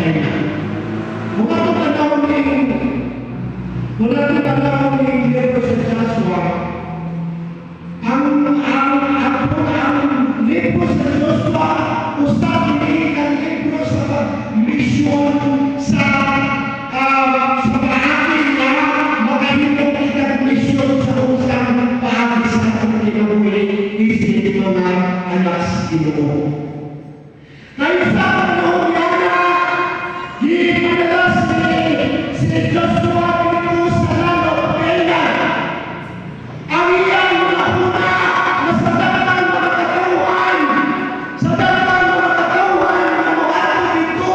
China. Mula nung panahon ni Lepo sa Joshua, ang Lepo sa Joshua, usap ini ang libro sa misyon sa bahagi na makahintong kitang misyon sa usang bahagi sa ating kinamuli isip mga anak sa Ginoo. Kaya sa panahon yana, ipadalas si Joshua dito sa lalo Pena. Ang iyang mga una na sa dalang mga katauhan na mga ato dito,